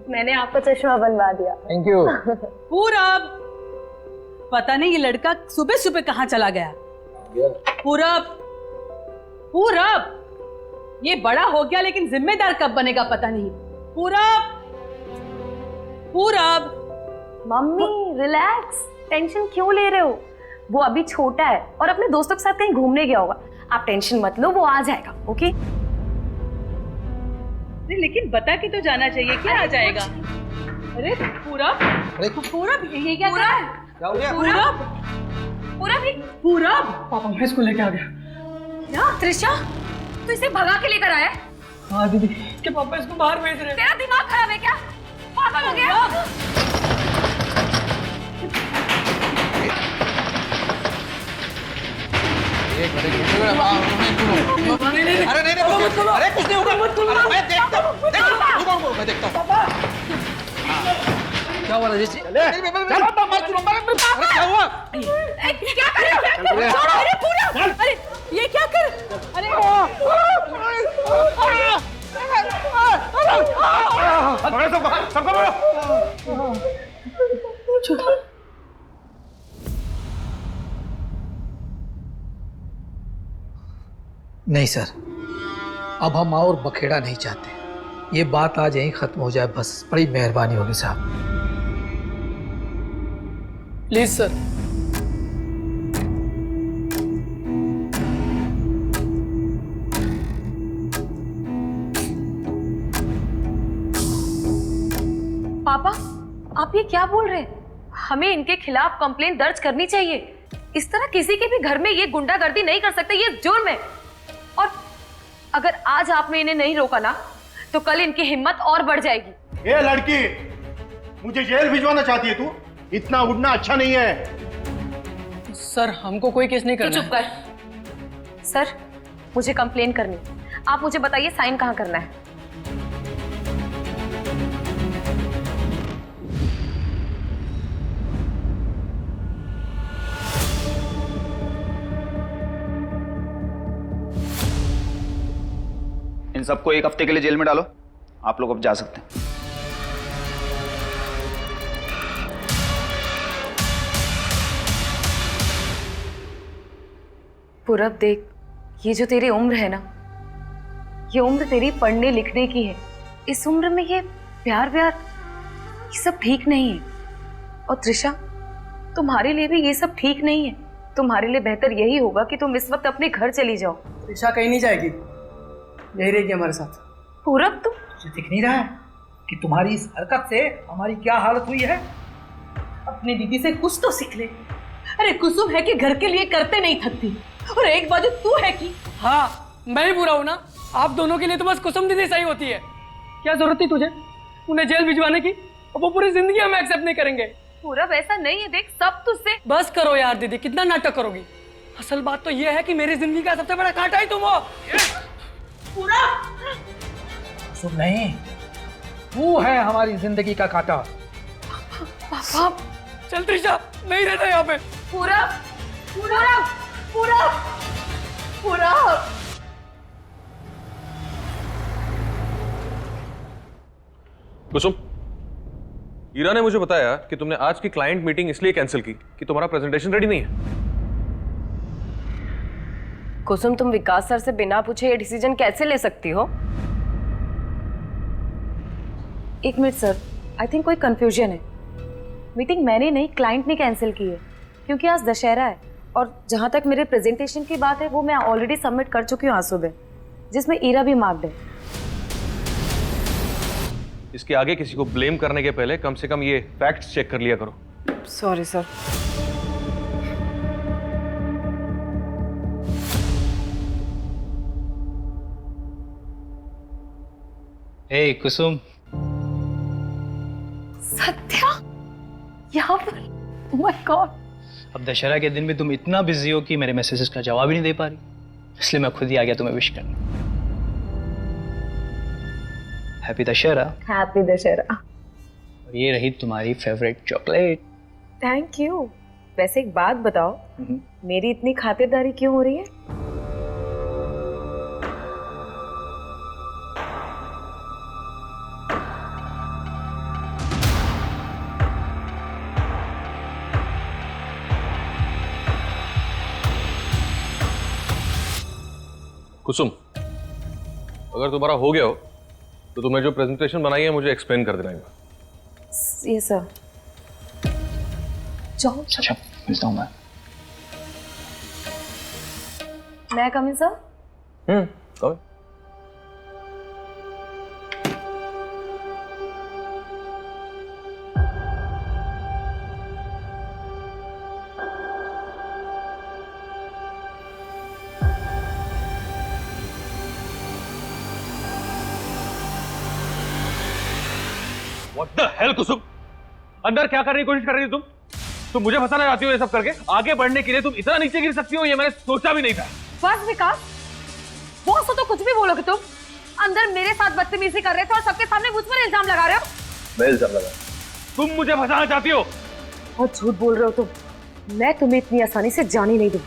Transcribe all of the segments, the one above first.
मैंने आपका चश्मा बनवा दिया। Thank you. पूरब, पता नहीं ये लड़का सुबह सुबह कहाँ चला गया। पूरब, पूरब, ये बड़ा हो गया लेकिन जिम्मेदार कब बनेगा पता नहीं। पूरब, पूरब। मम्मी रिलैक्स, टेंशन क्यों ले रहे हो? वो अभी छोटा है और अपने दोस्तों के साथ कहीं घूमने गया होगा। आप टेंशन मत लो, वो आ जाएगा। ओके? अरे लेकिन बता के तो जाना चाहिए, क्या आ जाएगा? अरे पूरब, पूरब ये क्या कर रहा है? क्या हो गया? पूरब, पूरब। पापा मैं इसको लेके आ गया। क्या त्रिशा, तू इसे भगा के लेकर आया? हाँ दीदी, कि पापा इसको बाहर भेज रहे हैं। तेरा दिमाग खराब है क्या? पागल हो गया? अरे नहीं, अरे कुछ नहीं होगा। मैं देखता हूँ, मैं देखता हूँ। क्या हुआ राजेश जी? क्या हुआ? क्या कर रहे हो? छोड़ो, अरे पूरा, अरे ये क्या कर? अरे नहीं सर, अब हम और बखेड़ा नहीं चाहते। ये बात आज यहीं खत्म हो जाए बस। बड़ी मेहरबानी होगी साहब। Please sir. पापा, आप ये क्या बोल रहे हैं? हमें इनके खिलाफ कंप्लेंट दर्ज करनी चाहिए। इस तरह किसी के भी घर में ये गुंडागर्दी नहीं कर सकते, ये जुर्म है। और अगर आज आपने इन्हें नहीं रोका ना, तो कल इनकी हिम्मत और बढ़ जाएगी। ए लड़की, मुझे जेल भिजवाना चाहती है तू? इतना उड़ना अच्छा नहीं है। सर हमको कोई केस नहीं करना। चुप कर। सर, मुझे कंप्लेन करनी। आप मुझे बताइए साइन कहाँ करना है? इन सबको एक हफ्ते के लिए जेल में डालो। आप लोग अब जा सकते हैं। पूरब देख, ये जो तेरी उम्र है ना, ये उम्र तेरी पढ़ने लिखने की है। इस उम्र में ये प्यार व्यार ये सब ठीक नहीं है। और त्रिशा, तुम्हारे लिए भी ये सब ठीक नहीं है। तुम्हारे लिए बेहतर यही होगा कि तुम इस वक्त अपने घर चली जाओ। त्रिशा कहीं नहीं जाएगी, यही रहेगी हमारे साथ। पूरब, तुम तुझे दिख नहीं रहा है कि तुम्हारी इस हरकत से हमारी क्या हालत हुई है? अपनी दीदी से कुछ तो सीख ले। अरे कुसुम है कि घर के लिए करते नहीं थकती, और एक बाजू तू है कि हाँ मैं ही बुरा हूँ ना। आप दोनों के लिए तो बस कुसुम दीदी सही होती है। क्या जरूरत थी तुझे उन्हें जेल भिजवाने की? वो पूरी जिंदगी हमें एक्सेप्ट नहीं करेंगे। पूरब, ऐसा नहीं है। देख, सब तुझसे। बस करो यार दीदी, कितना नाटक करोगी? असल बात तो ये है कि मेरी जिंदगी का सबसे बड़ा कांटा ही तुम हो। पूरा सुन नहीं, तू है हमारी जिंदगी का कांटा। पापा, चल त्रिशा, नहीं रहता यहाँ पे। पूरब, पूरब, पूरब, पूरब। कुसुम, ईरा ने मुझे बताया कि तुमने आज की क्लाइंट मीटिंग इसलिए कैंसिल की कि तुम्हारा प्रेजेंटेशन रेडी नहीं है। कुसुम, तुम विकास सर से बिना पूछे ये डिसीजन कैसे ले सकती हो? एक मिनट सर, आई थिंक कोई कंफ्यूजन है। मीटिंग मैंने नहीं, क्लाइंट ने कैंसिल की है, क्योंकि आज दशहरा है। और जहां तक मेरे प्रेजेंटेशन की बात है, वो मैं ऑलरेडी सबमिट कर चुकी हूँ आज सुबह, जिसमें ईरा भी मार्क्ड है। इसके आगे किसी को ब्लेम करने के पहले कम से कम ये फैक्ट्स चेक कर लिया करो। Sorry sir. Hey Kusum, Satya यहाँ पर? Oh my God. अब दशहरा के दिन भी तुम इतना बिजी हो कि मेरे मैसेजेस का जवाब ही नहीं दे पा रही, इसलिए मैं खुद ही आ गया तुम्हें विश करने। हैप्पी दशहरा। हैप्पी दशहरा। और ये रही तुम्हारी फेवरेट चॉकलेट। Thank you. वैसे एक बात बताओ, मेरी इतनी खातिरदारी क्यों हो रही है? कुसुम, अगर तुम्हारा हो गया हो तो तुमने जो प्रेजेंटेशन बनाई है मुझे एक्सप्लेन कर देना एक बार। ये सर। जाओ। अच्छा मिलता हूँ मैं। मैं come in sir? Come. What the hell, Kusum? अंदर क्या करने की कोशिश कर रही हो तुम मुझे फंसाना चाहती हो ये सब करके? आगे बढ़ने के लिए तुम इतना नीचे गिर सकती हो ये मैंने सोचा भी नहीं था। बस विकास, बॉस हो तो कुछ भी बोलोगे तुम। अंदर मेरे साथ बदतमीजी कर रहे थे और सबके सामने मुझ पर इल्जाम लगा रहे हो। मैं इल्जाम लगा? तुम मुझे फंसाना चाहती हो? बहुत झूठ बोल रहे हो तुम। मैं तुम्हें इतनी आसानी से जाने नहीं दूं।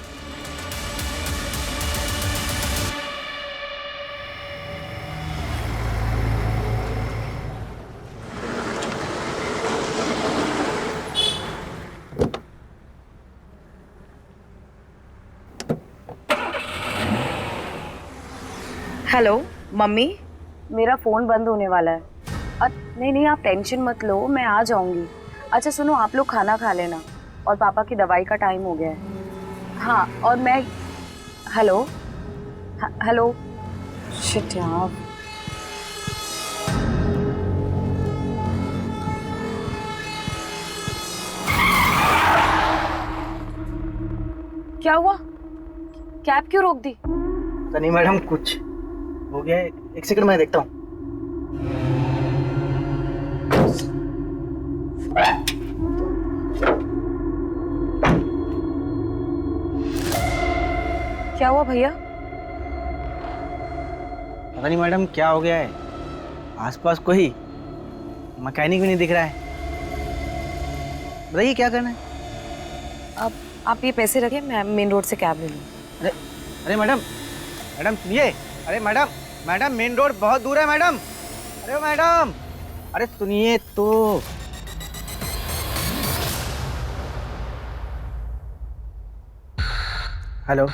हेलो मम्मी, मेरा फ़ोन बंद होने वाला है। नहीं आप टेंशन मत लो, मैं आ जाऊंगी। अच्छा सुनो, आप लोग खाना खा लेना और पापा की दवाई का टाइम हो गया है। हाँ, और मैं हेलो हेलो शिट यार। क्या हुआ? कैब क्यों रोक दी? नहीं मैडम, कुछ हो गया है। एक सेकंड मैं देखता हूँ। क्या हुआ भैया? पता नहीं मैडम क्या हो गया है, आसपास कोई मैकेनिक भी नहीं दिख रहा है। बताइए क्या करना है? आप ये पैसे रखिए, मैं मेन रोड से कैब ले लूँ। अरे अरे मैडम सुनिए। अरे मैडम मेन रोड बहुत दूर है मैडम। अरे मैडम, अरे सुनिए तो। हेलो,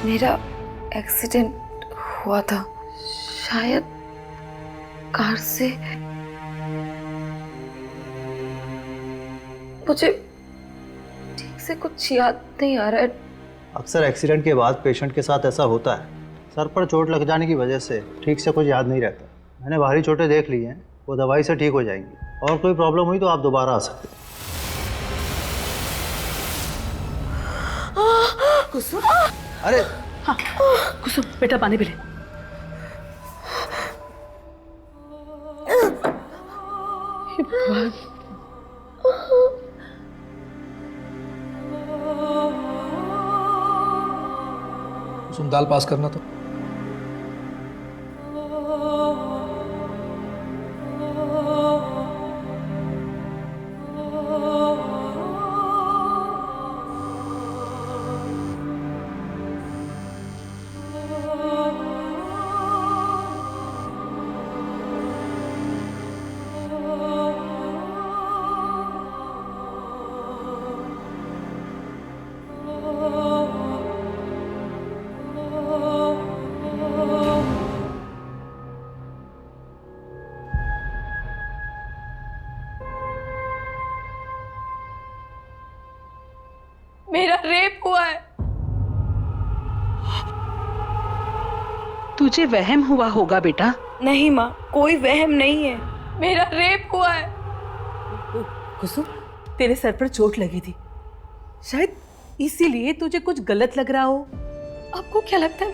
मेरा एक्सीडेंट हुआ था शायद कार से। मुझे ठीक से कुछ याद नहीं आ रहा है। अक्सर एक्सीडेंट के बाद पेशेंट के साथ ऐसा होता है। सर पर चोट लग जाने की वजह से ठीक से कुछ याद नहीं रहता। मैंने बाहरी चोटें देख ली हैं, वो दवाई से ठीक हो जाएंगी। और कोई प्रॉब्लम हुई तो आप दोबारा आ सकते हैं। कुसुम, अरे हाँ कुसुम बेटा पानी पी ले। कुसुम दाल पास करना तो। मेरा रेप हुआ है। तुझे वहम हुआ होगा बेटा। नहीं माँ, कोई वहम नहीं है, मेरा रेप हुआ है। कुसुम, तेरे सर पर चोट लगी थी, शायद इसीलिए तुझे कुछ गलत लग रहा हो। आपको क्या लगता है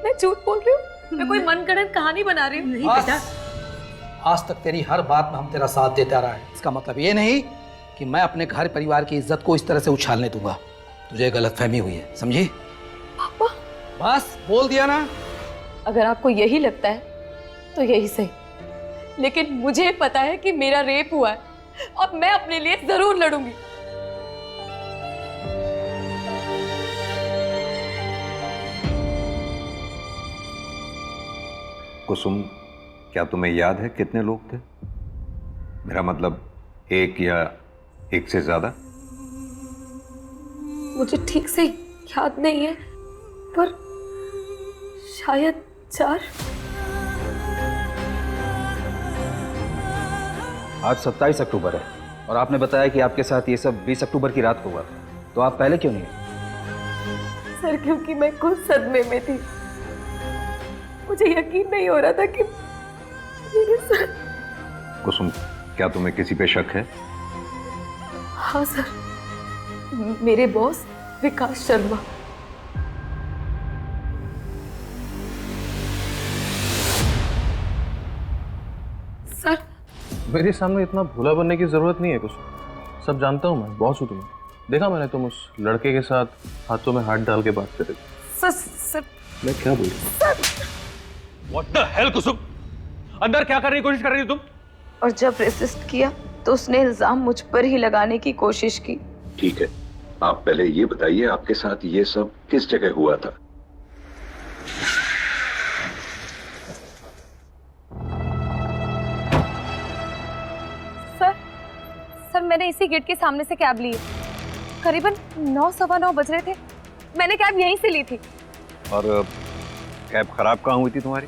मैं झूठ बोल रही हूँ? मैं कोई मनगढ़ंत कहानी बना रही हूँ। नहीं बेटा, आज तक तेरी हर बात में हम तेरा साथ देता रहा है। इसका मतलब ये नहीं कि मैं अपने घर परिवार की इज्जत को इस तरह से उछालने दूंगा। तुझे गलतफहमी हुई है, समझी? पापा, बस बोल दिया ना। अगर आपको यही लगता है तो यही सही, लेकिन मुझे पता है कि मेरा रेप हुआ है और मैं अपने लिए जरूर लड़ूंगी। कुसुम, क्या तुम्हें याद है कितने लोग थे? मेरा मतलब एक या एक से ज्यादा? मुझे ठीक से याद नहीं है, पर शायद 4। आज 27 अक्टूबर है और आपने बताया कि आपके साथ ये सब 20 अक्टूबर की रात को हुआ था, तो आप पहले क्यों नहीं आए? सर, क्योंकि मैं खुद सदमे में थी। मुझे यकीन नहीं हो रहा था कि मेरे साथ। कुसुम, क्या तुम्हें किसी पे शक है? हाँ सर, मेरे बॉस विकास शर्मा। सर, मेरे सामने इतना भोला बनने की जरूरत नहीं है कुसुम। सब जानता हूँ मैं, बॉस हूँ तुम्हें। देखा मैंने तुम उस लड़के के साथ हाथों में हाथ डाल के बात कर रही थी। सर मैं क्या बोल रहा हूँ? What the hell, Kusum? अंदर क्या करने की कोशिश कर रही थी तुम? और जब रेसिस्ट किया तो उसने इल्जाम मुझ पर ही लगाने की कोशिश की। ठीक है, आप पहले ये बताइए आपके साथ ये सब किस जगह हुआ था? सर, मैंने इसी गेट के सामने से कैब ली है। करीबन 9:15 बज रहे थे। मैंने कैब यहीं से ली थी। और कैब खराब कहाँ हुई थी तुम्हारी?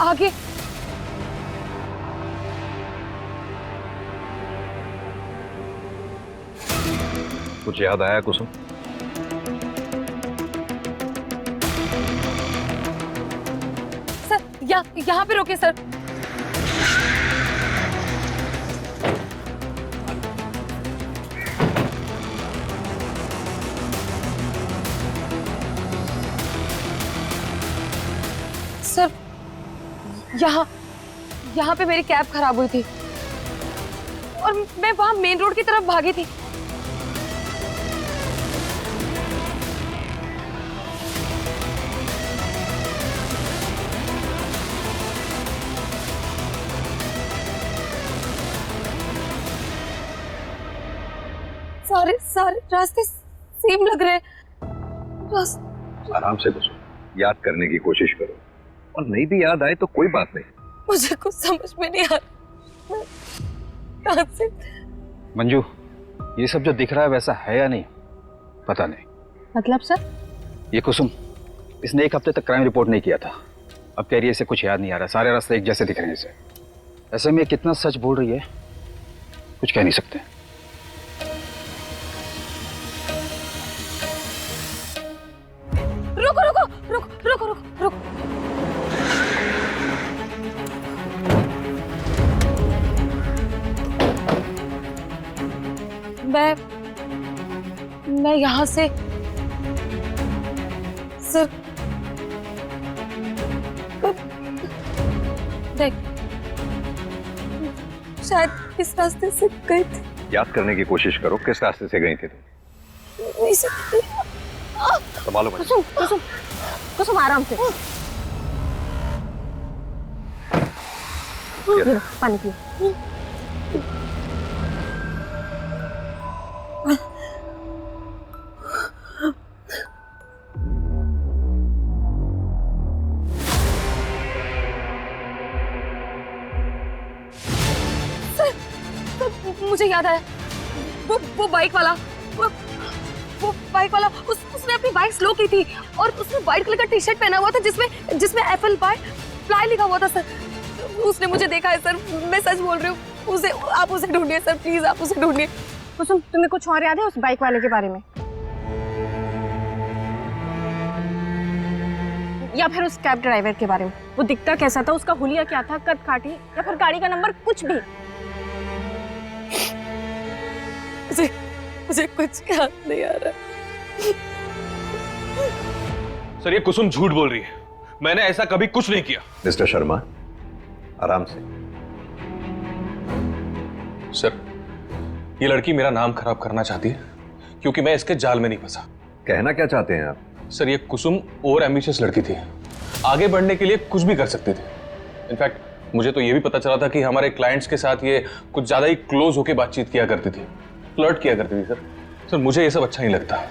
आगे। कुछ याद आया कुसुम? सर, यहाँ पे रोके सर। सर, यहाँ पे मेरी कैब खराब हुई थी और मैं वहां मेन रोड की तरफ भागी थी। सारे रास्ते सेम लग रहे हैं। आराम से कुसुम, याद करने की कोशिश करो, और नहीं भी याद आए तो कोई बात नहीं। मुझे कुछ समझ में नहीं आ रहा। कहां से? मंजू, ये सब जो दिख रहा है वैसा है या नहीं पता नहीं। मतलब सर? ये कुसुम, इसने 1 हफ्ते तक क्राइम रिपोर्ट नहीं किया था। अब कह रही है इसे कुछ याद नहीं आ रहा, सारे रास्ते एक जैसे दिख रहे हैं इसे। ऐसे में कितना सच बोल रही है कुछ कह नहीं सकते। रुको रुको रुको रुको रुको रुको। मैं यहाँ से सर, देख, शायद इस रास्ते से गई थी। याद करने की कोशिश करो, किस रास्ते से गई थी तुम? संभालो बच्चे। कुसुम कुसुम कुसुम, आराम से। पानी पियो। मुझे याद आया, वो बाइक वाला, वो बाइक वाला उसने अपनी बाइक स्लो की थी और उसने व्हाइट कलर का टी शर्ट पहना हुआ था जिसमें एप्पल फ्लाई लिखा हुआ था सर। उसने मुझे देखा है सर, मैं सच बोल रही हूँ। आप उसे ढूंढिए सर, प्लीज आप उसे ढूंढिए। कुसुम, तुम्हें कुछ और याद है उस बाइक वाले के बारे में, या फिर उस कैब ड्राइवर के बारे में? वो दिखता कैसा था, उसका हुलिया क्या था, कद काठी या फिर गाड़ी का नंबर, कुछ भी? मुझे कुछ याद नहीं आ रहा। सर ये कुसुम झूठ बोल रही है, मैंने ऐसा कभी कुछ नहीं किया। मिस्टर शर्मा, आराम से। सर ये लड़की मेरा नाम खराब करना चाहती है क्योंकि मैं इसके जाल में नहीं फंसा। कहना क्या चाहते हैं आप? सर ये कुसुम ओवर एम्बिशियस लड़की थी, आगे बढ़ने के लिए कुछ भी कर सकती थी। इनफैक्ट मुझे तो ये भी पता चला था कि हमारे क्लाइंट्स के साथ ये कुछ ज्यादा ही क्लोज होकर बातचीत किया करती थी, फ्लर्ट किया करती थी। सर मुझे ये सब अच्छा नहीं लगता,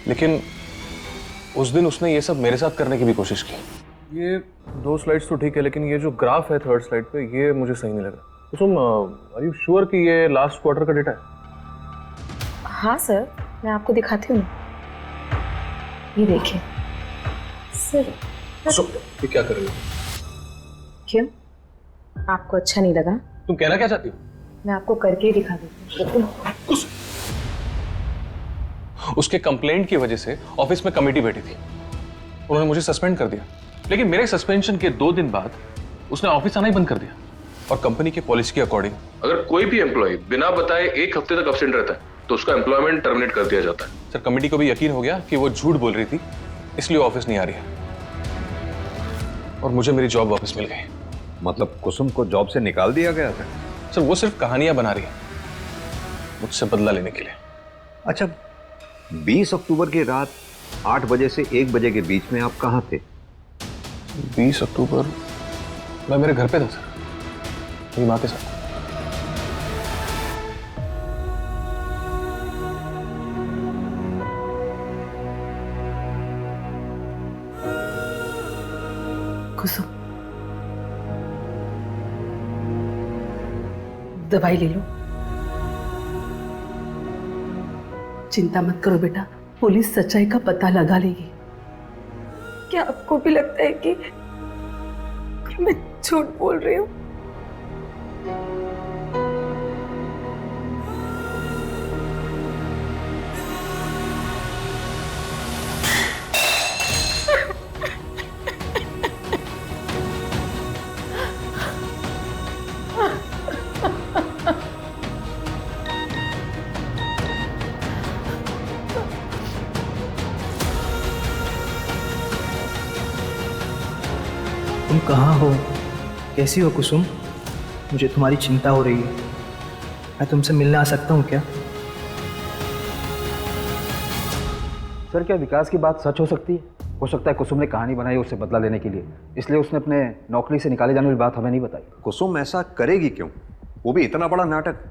लेकिन उस दिन उसने ये सब मेरे साथ करने की भी कोशिश की। ये 2 स्लाइड्स तो ठीक है, लेकिन ये जो ग्राफ है 3rd स्लाइड पे, ये मुझे सही नहीं लगा। कुसुम, आर यू श्योर कि ये लास्ट क्वार्टर का डेटा है? हाँ सर, मैं आपको दिखाती हूँ। ये देखिए सर। ये क्या कर रही हो? क्यों, आपको अच्छा नहीं लगा? तुम कहना क्या चाहती हो? मैं आपको करके ही दिखा देती हूँ। उसके कंप्लेंट की वजह से ऑफिस में कमेटी बैठी थी, उन्होंने मुझे सस्पेंड कर दिया। लेकिन मेरे सस्पेंशन के 2 दिन बाद उसने ऑफिस आना ही बंद कर दिया। और कंपनी की पॉलिसी के अकॉर्डिंग अगर कोई भी एम्प्लॉय बिना बताए 1 हफ्ते तक अब्सेंट रहता है तो उसका एम्प्लॉयमेंट टर्मिनेट कर दिया जाता है। सर कमेटी को भी यकीन हो गया कि वो झूठ बोल रही थी, इसलिए ऑफिस नहीं आ रही है और मुझे मेरी जॉब वापस मिल गई। मतलब कुसुम को जॉब से निकाल दिया गया था? सर वो सिर्फ कहानियां बना रही है मुझसे बदला लेने के लिए। अच्छा, 20 अक्टूबर की रात 8 बजे से 1 बजे के बीच में आप कहाँ थे? 20 अक्टूबर मैं मेरे घर पे था सर, मेरी माँ के साथ। कुसुम, दवाई ले लो। चिंता मत करो बेटा, पुलिस सच्चाई का पता लगा लेगी। क्या आपको भी लगता है कि मैं झूठ बोल रही हूँ? तुम कहाँ हो? कैसी हो कुसुम? मुझे तुम्हारी चिंता हो रही है। मैं तुमसे मिलने आ सकता हूँ क्या? सर क्या विकास की बात सच हो सकती है? हो सकता है कुसुम ने कहानी बनाई उससे बदला लेने के लिए, इसलिए उसने अपने नौकरी से निकाले जाने वाली बात हमें नहीं बताई। कुसुम ऐसा करेगी क्यों? वो भी इतना बड़ा नाटक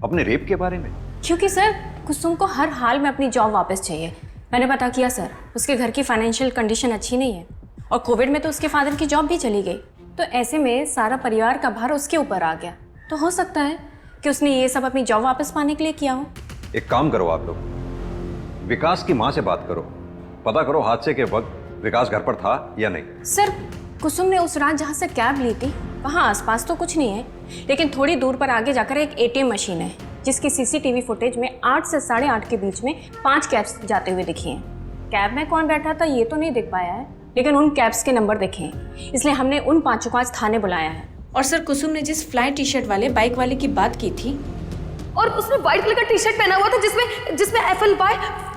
अपने रेप के बारे में। क्योंकि सर कुसुम को हर हाल में अपनी जॉब वापस चाहिए। मैंने पता किया सर, उसके घर की फाइनेंशियल कंडीशन अच्छी नहीं है और कोविड में तो उसके फादर की जॉब भी चली गई, तो ऐसे में सारा परिवार का भार उसके ऊपर आ गया। तो हो सकता है कि उसने ये सब अपनी जॉब वापस पाने के लिए किया हो। एक काम करो आप लोग, विकास की माँ से बात करो, पता करो हादसे के वक्त विकास घर पर था या नहीं। सर कुसुम ने उस रात जहाँ से कैब ली थी वहाँ आसपास तो कुछ नहीं है, लेकिन थोड़ी दूर पर आगे जाकर एक ATM मशीन है जिसकी CCTV फुटेज में 8 से 8:30 के बीच में 5 कैब्स जाते हुए दिखी हैं। कैब में कौन बैठा था ये तो नहीं दिख पाया है, लेकिन उन कैब्स के नंबर देखे हैं, इसलिए हमने उन 5 को आज थाने बुलाया है। और सर कुसुम ने जिस फ्लाई टी-शर्ट वाले बाइक वाले की बात की थी, और उसने व्हाइट कलर का टी-शर्ट पहना हुआ था जिसमें FLY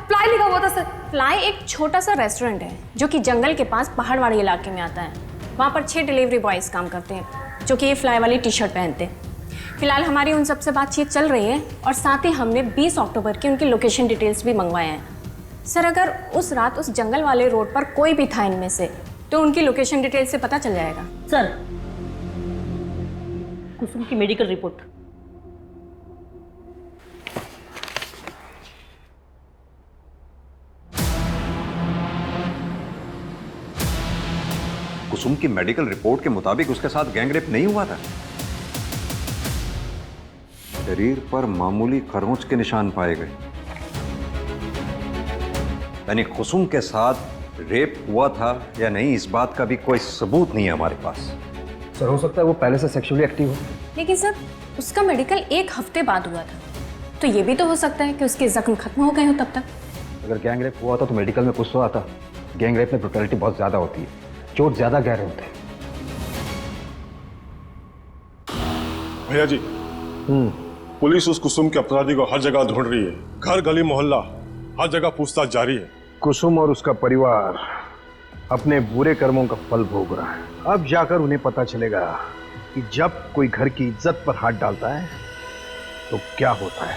फ्लाई लिखा हुआ था सर। फ्लाई एक छोटा सा रेस्टोरेंट है जो कि जंगल के पास पहाड़वाड़ी इलाके में आता है। वहाँ पर 6 डिलीवरी बॉयज़ काम करते हैं जो कि ये फ्लाई वाली टी-शर्ट पहनते हैं। फिलहाल हमारी उन सबसे बातचीत चल रही है और साथ ही हमने 20 अक्टूबर की उनकी लोकेशन डिटेल्स भी मंगवाए हैं। सर अगर उस रात उस जंगल वाले रोड पर कोई भी था इनमें से तो उनकी लोकेशन डिटेल से पता चल जाएगा। सर कुसुम की मेडिकल रिपोर्ट। कुसुम की मेडिकल रिपोर्ट के मुताबिक उसके साथ गैंगरेप नहीं हुआ था। शरीर पर मामूली खरोंच के निशान पाए गए, यानी कुसुम के साथ रेप हुआ था या नहीं इस बात का भी कोई सबूत नहीं है हमारे पास। सर हो सकता है वो पहले से सेक्सुअली एक्टिव हो। लेकिन सर उसका मेडिकल 1 हफ्ते बाद हुआ था, तो ये भी तो हो सकता है कि उसके जख्म खत्म हो गए हो तब तक। अगर गैंगरेप हुआ था तो मेडिकल में कुछ तो आता। गैंगरेप में ब्रुटैलिटी बहुत ज्यादा होती है, चोट ज्यादा गहरे होते हैं। भैया जी, पुलिस उस कुसुम के अपराधी को हर जगह ढूंढ रही है, घर गली मोहल्ला हर जगह पूछताछ जारी है। कुसुम और उसका परिवार अपने बुरे कर्मों का फल भोग रहा है। अब जाकर उन्हें पता चलेगा कि जब कोई घर की इज्जत पर हाथ डालता है तो क्या होता है।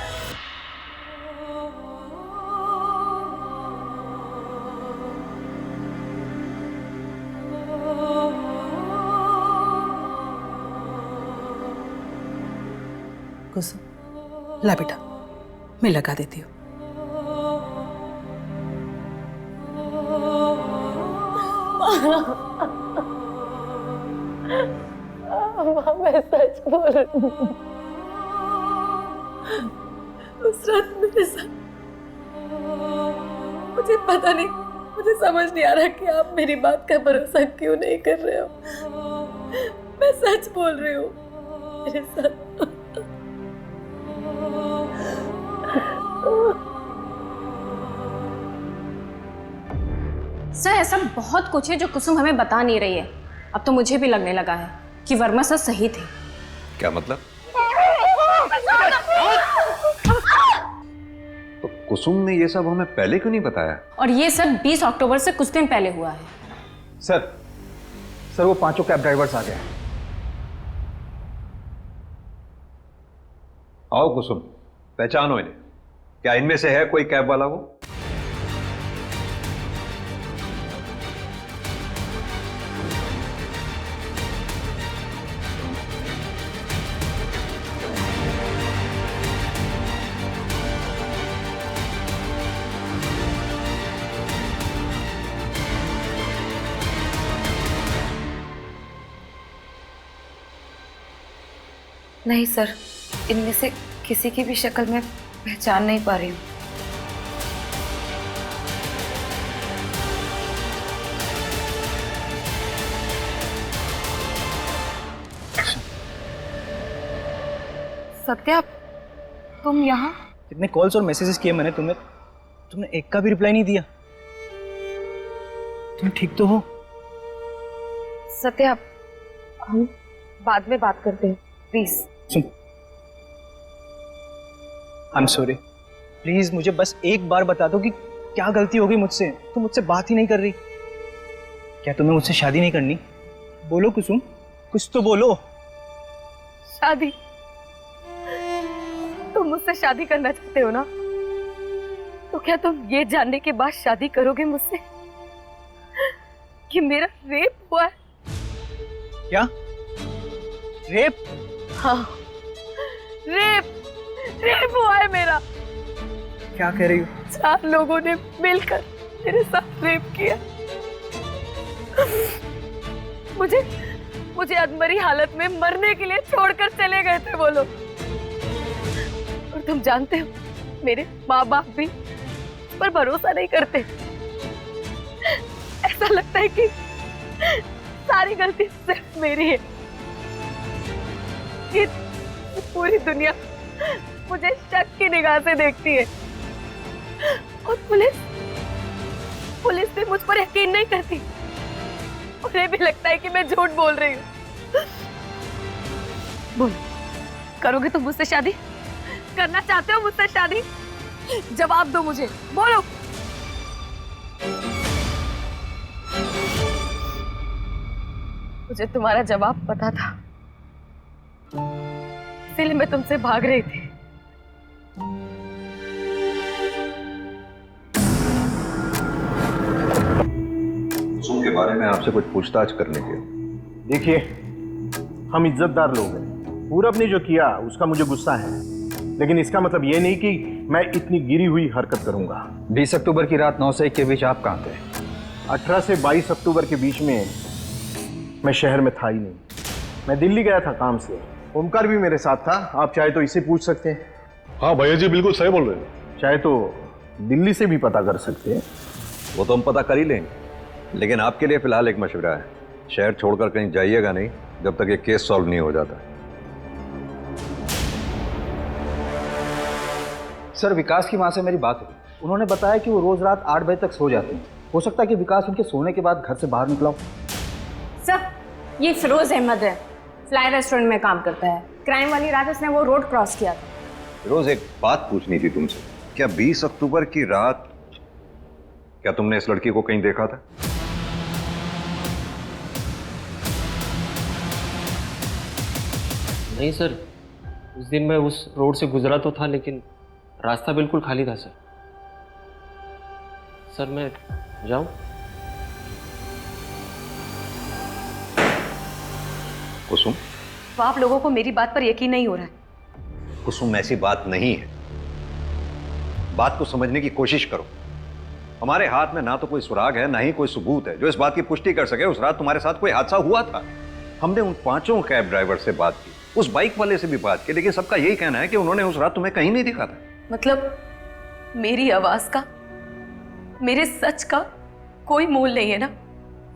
कुसुम, ला बेटा, मैं लगा देती हूँ। मैं सच बोल रही हूँ। उस रात मेरे साथ, मुझे पता नहीं, मुझे समझ नहीं आ रहा कि आप मेरी बात का भरोसा क्यों नहीं कर रहे हो। मैं सच बोल रही हूँ, मेरे साथ सर ऐसा बहुत कुछ है जो कुसुम हमें बता नहीं रही है। अब तो मुझे भी लगने लगा है कि वर्मा सर सही थे। क्या मतलब? तो कुसुम ने ये सब हमें पहले क्यों नहीं बताया? और ये सब 20 अक्टूबर से कुछ दिन पहले हुआ है। सर वो 5 कैब ड्राइवर्स आ गए। आओ कुसुम, पहचानो इन्हें। क्या इनमें से है कोई कैब वाला? वो नहीं सर, इनमें से किसी की भी शक्ल मैं पहचान नहीं पा रही हूँ। सत्या, तुम यहाँ? कितने कॉल्स और मैसेजेस किए मैंने तुम्हें, तुमने एक का भी रिप्लाई नहीं दिया। तुम ठीक तो हो? सत्या, हम बाद में बात करते हैं, please. Soon, I am sorry, please मुझे बस एक बार बता दो कि क्या गलती हो गई मुझसे। तुम मुझसे बात ही नहीं कर रही। क्या तुम्हें मुझसे शादी नहीं करनी? बोलो कुसुम, कुछ तो बोलो। शादी? तुम मुझसे शादी करना चाहते हो ना? तो क्या तुम ये जानने के बाद शादी करोगे मुझसे कि मेरा रेप हुआ है? क्या रेप? हाँ, रेप हुआ है मेरा। क्या कह रही हो? 4 लोगों ने मिलकर मेरे साथ रेप किया। मुझे अधमरी हालत में मरने के लिए छोड़कर चले गए थे वो लोग। और तुम जानते हो, मेरे माँ बाप भी उस पर भरोसा नहीं करते। ऐसा लगता है कि सारी गलती सिर्फ मेरी है। कि पूरी दुनिया मुझे शक की निगाह से देखती है और पुलिस भी मुझ पर यकीन नहीं करती। उन्हें भी लगता है कि मैं झूठ बोल रही हूँ। बोल, करोगे तुम मुझसे शादी? करना चाहते हो मुझसे शादी? जवाब दो मुझे, बोलो। मुझे तुम्हारा जवाब पता था, इसलिए मैं तुमसे भाग रही थी। कुसुम के बारे में आपसे कुछ पूछताछ करने के। देखिए, हम इज्जतदार लोग हैं। पूरब ने जो किया उसका मुझे गुस्सा है, लेकिन इसका मतलब ये नहीं कि मैं इतनी गिरी हुई हरकत करूंगा। 20 अक्टूबर की रात 9 से 1 के बीच आप कहाँ थे? 18 से 22 अक्टूबर के बीच में मैं शहर में था ही नहीं। मैं दिल्ली गया था काम से। ओमकार भी मेरे साथ था। आप चाहे तो इसे पूछ सकते हैं। हाँ भैया जी, बिल्कुल सही बोल रहे हैं। चाहे तो दिल्ली से भी पता कर सकते हैं। वो तो हम पता कर ही लेंगे, लेकिन आपके लिए फिलहाल एक मशवरा है। शहर छोड़कर कहीं जाइएगा नहीं जब तक ये केस सॉल्व नहीं हो जाता। सर, विकास की माँ से मेरी बात हुई। उन्होंने बताया कि वो रोज रात 8 बजे तक सो जाते हैं। हो सकता है कि विकास उनके सोने के बाद घर से बाहर निकला हो। सर, ये फिरोज अहमद है, फ्लाई रेस्टोरेंट में काम करता है। क्राइम वाली रात उसने वो रोड क्रॉस किया था। रोज एक बात पूछनी थी तुमसे। क्या 20 अक्टूबर की रात क्या तुमने इस लड़की को कहीं देखा था? नहीं सर, उस दिन मैं उस रोड से गुजरा तो था, लेकिन रास्ता बिल्कुल खाली था सर। सर मैं जाऊं? कुसुम, तो आप लोगों को मेरी बात पर यकीन नहीं हो रहा है? कुसुम, ऐसी बात नहीं है। बात को समझने की कोशिश करो। हमारे हाथ में ना तो कोई सुराग है, ना ही कोई सबूत है जो इस बात की पुष्टि कर सके उस रात तुम्हारे साथ कोई हादसा हुआ था। हमने उन 5 कैब ड्राइवर से बात की, उस बाइक वाले से भी बात की, लेकिन सबका यही कहना है कि उन्होंने उस रात तुम्हें कहीं नहीं दिखा था। मतलब मेरी आवाज का, मेरे सच का कोई मोल नहीं है ना?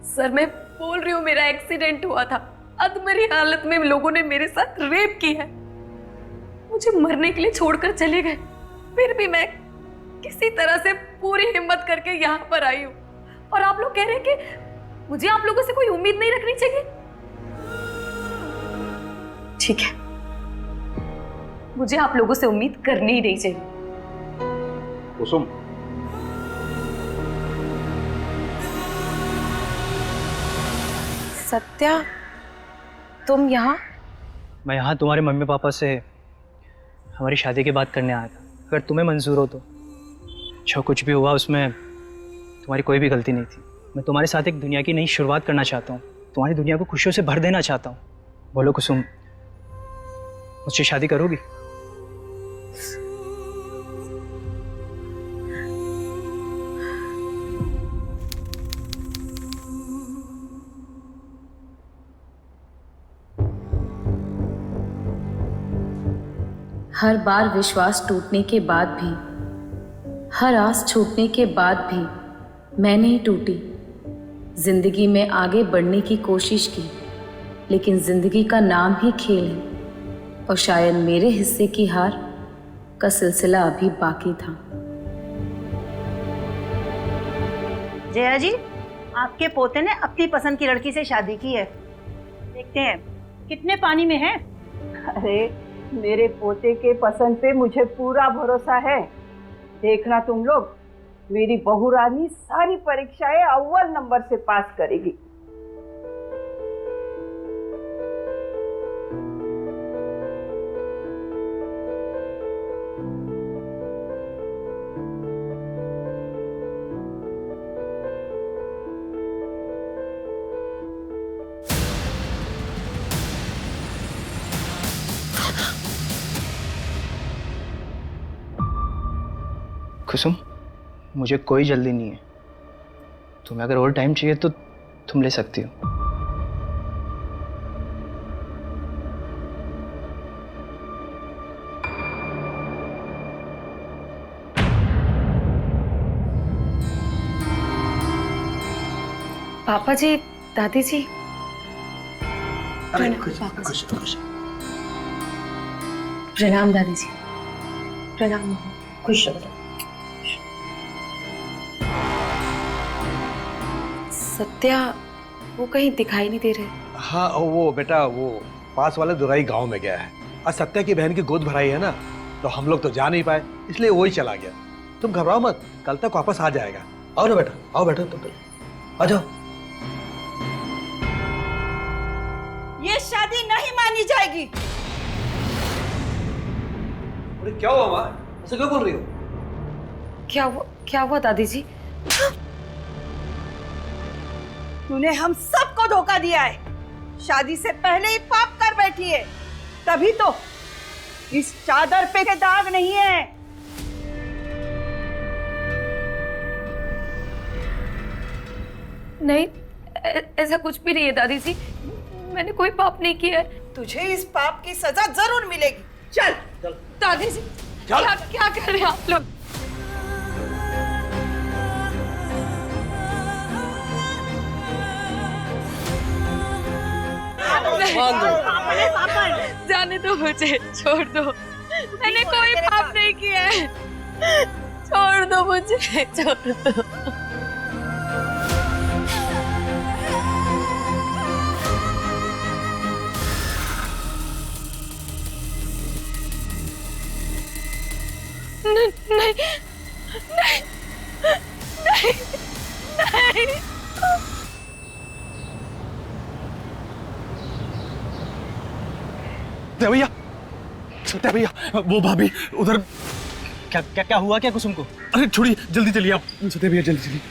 सर मैं बोल रही हूँ, मेरा एक्सीडेंट हुआ था, अधमरी हालत में लोगों ने मेरे साथ रेप की है, मुझे मरने के लिए छोड़कर चले गए, फिर भी मैं किसी तरह से पूरी हिम्मत करके यहाँ पर आई हूँ, और आप लोग कह रहे हैं कि मुझे आप लोगों से कोई उम्मीद नहीं रखनी चाहिए? ठीक है, मुझे आप लोगों से उम्मीद करनी ही नहीं चाहिए। कुसुम, सत्या, तुम यहाँ? मैं यहाँ तुम्हारे मम्मी पापा से हमारी शादी की बात करने आया था। अगर तुम्हें मंजूर हो तो। जो कुछ भी हुआ उसमें तुम्हारी कोई भी गलती नहीं थी। मैं तुम्हारे साथ एक दुनिया की नई शुरुआत करना चाहता हूँ, तुम्हारी दुनिया को खुशियों से भर देना चाहता हूँ। बोलो कुसुम, मुझसे शादी करोगी? हर बार विश्वास टूटने के बाद भी, हर आस छूटने के बाद भी मैं नहीं टूटी। जिंदगी में आगे बढ़ने की कोशिश की, लेकिन जिंदगी का नाम ही खेल है, और शायद मेरे हिस्से की हार का सिलसिला अभी बाकी था। जया जी, आपके पोते ने अपनी पसंद की लड़की से शादी की है। देखते हैं कितने पानी में है। अरे मेरे पोते के पसंद पे मुझे पूरा भरोसा है। देखना तुम लोग, मेरी बहू रानी सारी परीक्षाएं अव्वल नंबर से पास करेगी। कुसुम, मुझे कोई जल्दी नहीं है। तुम्हें अगर और टाइम चाहिए तो तुम ले सकती हो। पापा जी, दादी जी, प्रणाम दादी जी। प्रणाम। खुश रहो। सत्या, वो कहीं दिखाई नहीं दे रहे। हाँ, वो बेटा वो पास वाले दुराई गांव में गया है। आज सत्या की बहन की गोद भराई है ना, तो हम लोग तो जा नहीं पाए, इसलिए वही चला गया। तुम घबराओ मत, कल तक वापस आ जाएगा। आओ ना बेटा, आओ बेटा, तुम आ जाओ। ये शादी नहीं मानी जाएगी। अरे क्या हुआ माँ, ऐसे क्यों बोल रही हो? क्या हुआ दादी जी? तूने हम सबको धोखा दिया है। शादी से पहले ही पाप कर बैठी है, तभी तो इस चादर पे के दाग नहीं है। नहीं, ऐसा कुछ भी नहीं है दादी जी, मैंने कोई पाप नहीं किया है। तुझे इस पाप की सजा जरूर मिलेगी। चल दादी जी, क्या कर रहे हैं आप लोग? जाने दो मुझे, छोड़ दो, मैंने कोई पाप नहीं किया है, छोड़ दो मुझे, छोड़ दो। नहीं नहीं नहीं नहीं। सत्या भैया, सत्या भैया, वो भाभी उधर। क्या क्या क्या हुआ क्या कुसुम को? अरे छोड़िए, जल्दी चलिए आप। सत्या भैया जल्दी चलिए।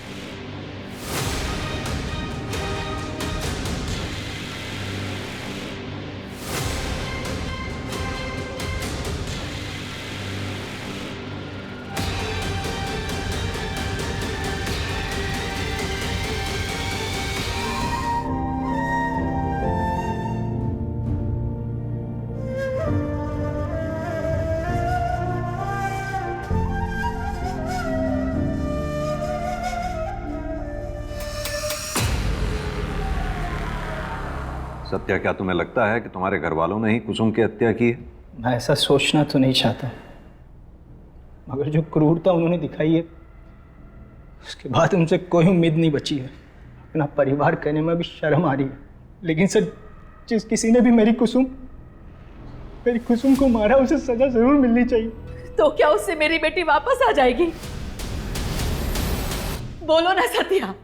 सत्या, क्या तुम्हें लगता है कि तुम्हारे घर वालों ने ही कुसुम की हत्या की है? मैं ऐसा सोचना तो नहीं चाहता, मगर जो क्रूरता उन्होंने दिखाई है उसके बाद उनसे कोई उम्मीद नहीं बची है। अपना परिवार कहने में भी शर्म आ रही है। लेकिन सर, जिस किसी ने भी मेरी कुसुम को मारा उसे सजा जरूर मिलनी चाहिए। तो क्या उससे मेरी बेटी वापस आ जाएगी? बोलो ना सत्या,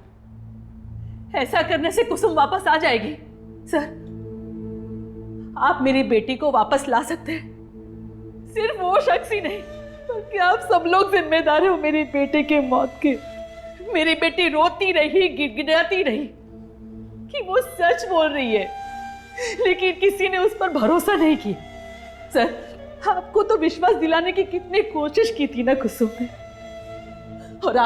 ऐसा करने से कुसुम वापस आ जाएगी? सर, आप मेरी बेटी को वापस ला सकते हैं, सिर्फ वो शख्स ही नहीं बल्कि आप सब लोग जिम्मेदार हो मेरी बेटी के मौत के। मेरी बेटी रोती रही, गिड़गिड़ाती रही कि वो सच बोल रही है, लेकिन किसी ने उस पर भरोसा नहीं किया। सर, आपको तो विश्वास दिलाने की कितनी कोशिश की थी ना कुसुम ने, और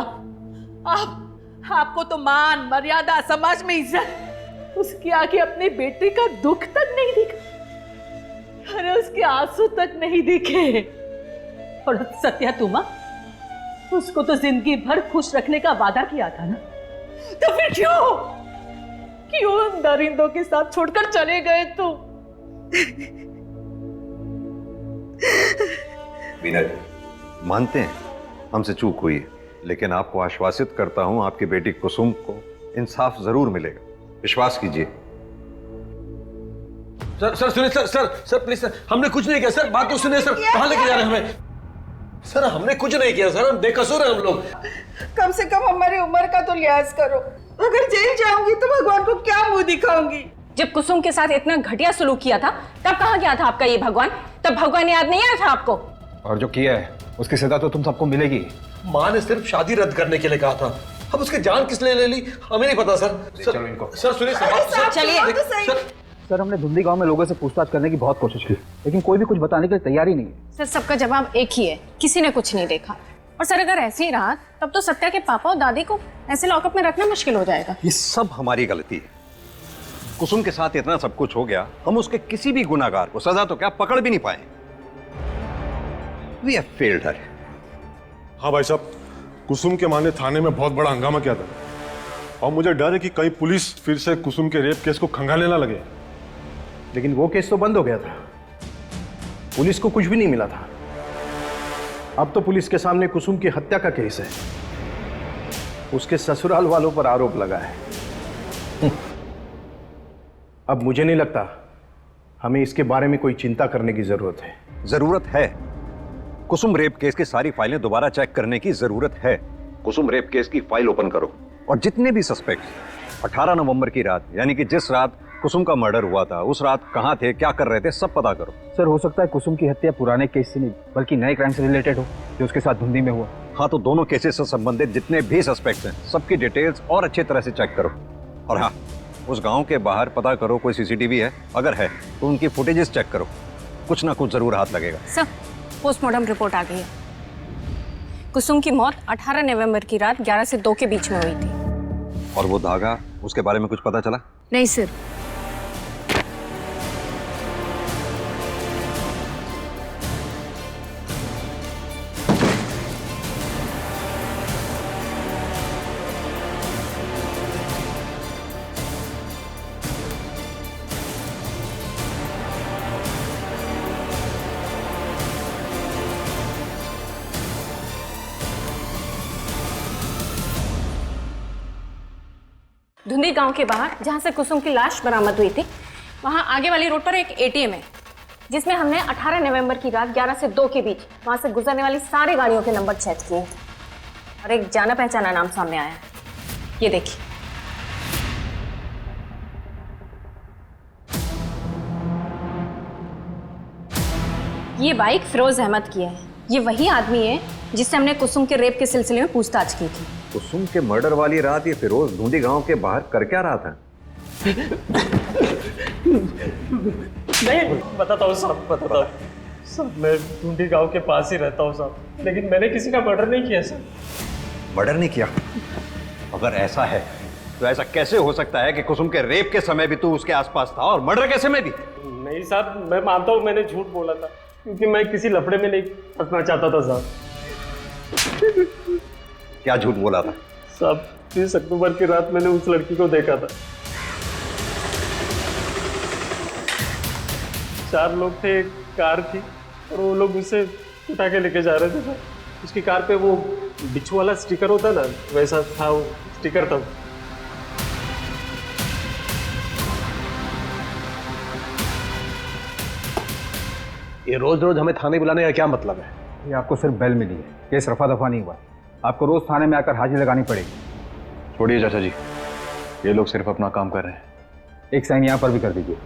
आपको तो मान मर्यादा, समाज में इज्जत, उसके आगे अपने बेटे का दुख तक नहीं दिखा। अरे उसके आंसू तक नहीं दिखे। और सत्या, तुम उसको तो जिंदगी भर खुश रखने का वादा किया था ना, तो फिर क्यों उन दरिंदों के साथ छोड़कर चले गए तुम? बीना जी, मानते हैं हमसे चूक हुई है, लेकिन आपको आश्वासित करता हूं आपकी बेटी कुसुम को इंसाफ जरूर मिलेगा, विश्वास कीजिए। सर सुनिए, सर प्लीज सर, हमने कुछ नहीं किया सर, बात तो सुनिए सर। कहाँ लेके जा रहे हैं हमें? सर हमने कुछ नहीं किया सर, हम बेकसूर हैं हम लोग। कम से कम हमारी उम्र का तो लिहाज करो। अगर जेल जाऊंगी तो भगवान को क्या मुंह दिखाऊंगी? जब कुसुम के साथ इतना घटिया सलूक किया था तब कहाँ गया था आपका ये भगवान? तब भगवान याद नहीं आया था आपको? और जो किया है उसकी सजा तो तुम सबको मिलेगी। माँ ने सिर्फ शादी रद्द करने के लिए कहा था, अब उसके जान किस लिए ले ली हमें नहीं पता सर। चलो इनको। सर सुनिए सर, चलिए। सर, हमने धुंधी गांव में लोगों से पूछताछ करने की बहुत कोशिश की, लेकिन कोई भी कुछ बताने के लिए तैयार ही नहीं है। सर, सबका जवाब एक ही है, किसी ने कुछ नहीं देखा। और सर, अगर ऐसे ही रहा तब तो सत्या के पापा और दादी को ऐसे लॉकअप में रखना मुश्किल हो जाएगा। ये सब हमारी गलती है। कुसुम के साथ इतना सब कुछ हो गया, हम उसके किसी भी गुनाहगार को सजा तो क्या पकड़ भी नहीं पाए। We have failed her. हाँ भाई साहब, कुसुम के मां ने थाने में बहुत बड़ा हंगामा किया था और मुझे डर है कि कहीं पुलिस फिर से कुसुम के रेप केस को खंगालने ना लगे। लेकिन वो केस तो बंद हो गया था, पुलिस को कुछ भी नहीं मिला था। अब तो पुलिस के सामने कुसुम की हत्या का केस है, उसके ससुराल वालों पर आरोप लगा है। अब मुझे नहीं लगता हमें इसके बारे में कोई चिंता करने की जरूरत है। जरूरत है। कुसुम रेप केस की सारी फाइलें दोबारा चेक करने की जरूरत है। कुसुम रेप केस की फाइल ओपन करो और जितने भी सस्पेक्ट 18 नवंबर की रात, यानी कि जिस रात कुसुम का मर्डर हुआ था, उस रात कहां थे, क्या कर रहे थे, सब पता करो। सर, हो सकता है कुसुम की हत्या पुराने केस से नहीं बल्कि नए क्राइम से रिलेटेड हो जो उसके साथ धुंधी में हुआ। हाँ, तो दोनों केसेस से संबंधित जितने भी सस्पेक्ट्स हैं सबकी डिटेल्स और अच्छी तरह से चेक करो। और हाँ, उस गांव के बाहर पता करो कोई सीसीटीवी है, अगर है तो उनकी फुटेजेस चेक करो, कुछ ना कुछ जरूर हाथ लगेगा। सर, पोस्टमार्टम रिपोर्ट आ गई है। कुसुम की मौत 18 नवंबर की रात 11 से 2 के बीच में हुई थी। और वो धागा, उसके बारे में कुछ पता चला? नहीं सर। धुंधी गांव के बाहर जहां से कुसुम की लाश बरामद हुई थी, वहां आगे वाली रोड पर एक एटीएम है जिसमें हमने 18 नवंबर की रात 11 से 2 के बीच वहां से गुजरने वाली सारी गाड़ियों के नंबर चेक किए और एक जाना पहचाना नाम सामने आया है। ये देखिए। ये बाइक फिरोज अहमद की है। ये वही आदमी है जिससे हमने कुसुम के रेप के सिलसिले में पूछताछ की थी। कुसुम के मर्डर वाली रात ये फिरोज ढूंढी गांव के बाहर कर क्या रहा था? नहीं बताता हूँ साहब, बताता हूँ साहब। मैं ढूंढी गांव के पास ही रहता हूँ साहब, लेकिन मैंने किसी का मर्डर नहीं किया सर। मर्डर नहीं किया? अगर ऐसा है तो ऐसा कैसे हो सकता है कि कुसुम के रेप के समय भी तू उसके आसपास था और मर्डर के समय भी? नहीं साहब, मैं मानता हूँ मैंने झूठ बोला था, क्योंकि मैं किसी लफड़े में नहीं फंसना चाहता था साहब। क्या झूठ बोला था? साहब 30 अक्टूबर की रात मैंने उस लड़की को देखा था। 4 लोग थे, एक कार थी और वो लोग उसे उठा के लेके जा रहे थे सर। उसकी कार पे वो बिच्छू वाला स्टिकर होता ना, वैसा था वो स्टिकर था। ये रोज रोज हमें थाने बुलाने का क्या मतलब है? ये आपको सिर्फ बेल मिली है, केस रफा दफा नहीं हुआ। आपको रोज थाने में आकर हाजिरी लगानी पड़ेगी। छोड़िए चाचा जी, ये लोग सिर्फ अपना काम कर रहे हैं। एक साइन यहाँ पर भी कर दीजिए।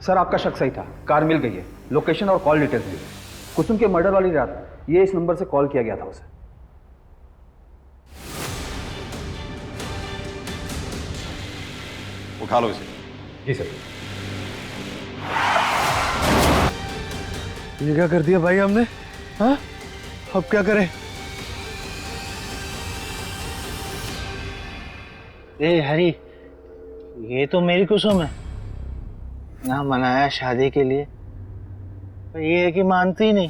सर आपका शक सही था, कार मिल गई है। लोकेशन और कॉल डिटेल्स भी। कुसुम के मर्डर वाली रात ये इस नंबर से कॉल किया गया था उसे। उठा लो इसे। जी सर। ये क्या कर दिया भाई हमने? हाँ, अब क्या करें? ए हरी, ये तो मेरी कुसुम है ना, मनाया शादी के लिए, पर ये है कि मानती ही नहीं।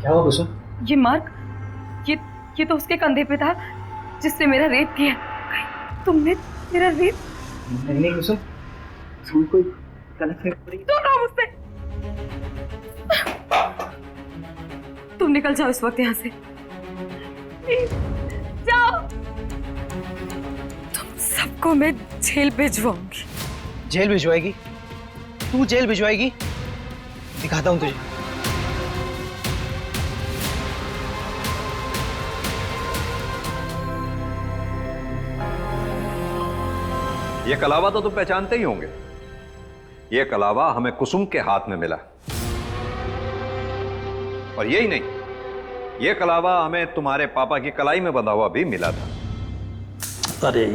क्या हुआ कुसुम? ये मार्क, ये तो उसके कंधे पे था जिसने मेरा रेप किया। तुमने मेरा रेप? नहीं कुसुम, तुम कोई गलत फहमी। दूर रहो मुझसे। तुम निकल जाओ इस वक्त यहाँ से, प्लीज जाओ। तुम सबको मैं जेल भिजवाऊंगी। जेल भिजवाएगी? तू जेल भिजवाएगी? दिखाता हूँ तुझे। ये कलावा तो तुम पहचानते ही होंगे। ये कलावा हमें कुसुम के हाथ में मिला, और यही नहीं, ये कलावा हमें तुम्हारे पापा की कलाई में बंधा हुआ भी मिला था। अरे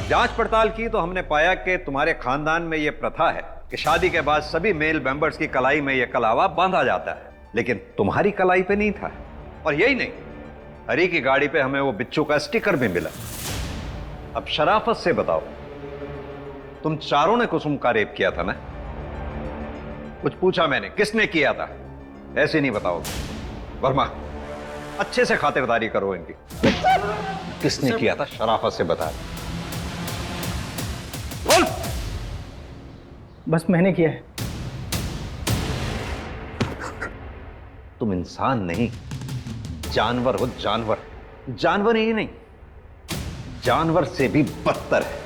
जांच पड़ताल की तो हमने पाया कि तुम्हारे खानदान में यह प्रथा है कि शादी के बाद सभी मेल मेंबर्स की कलाई में यह कलावा बांधा जाता है, लेकिन तुम्हारी कलाई पे नहीं था। और यही नहीं, हरी की गाड़ी पे हमें वो बिच्छू का स्टिकर भी मिला। अब शराफत से बताओ, तुम चारों ने कुसुम का रेप किया था ना? कुछ पूछा मैंने, किसने किया था? ऐसे नहीं बताओगे। वर्मा, अच्छे से खातिरदारी करो इनकी। किसने किया था? शराफत से बता। बोल। बस मैंने किया है। तुम इंसान नहीं, जानवर हो। जानवर। जानवर ही नहीं, जानवर से भी बदतर है।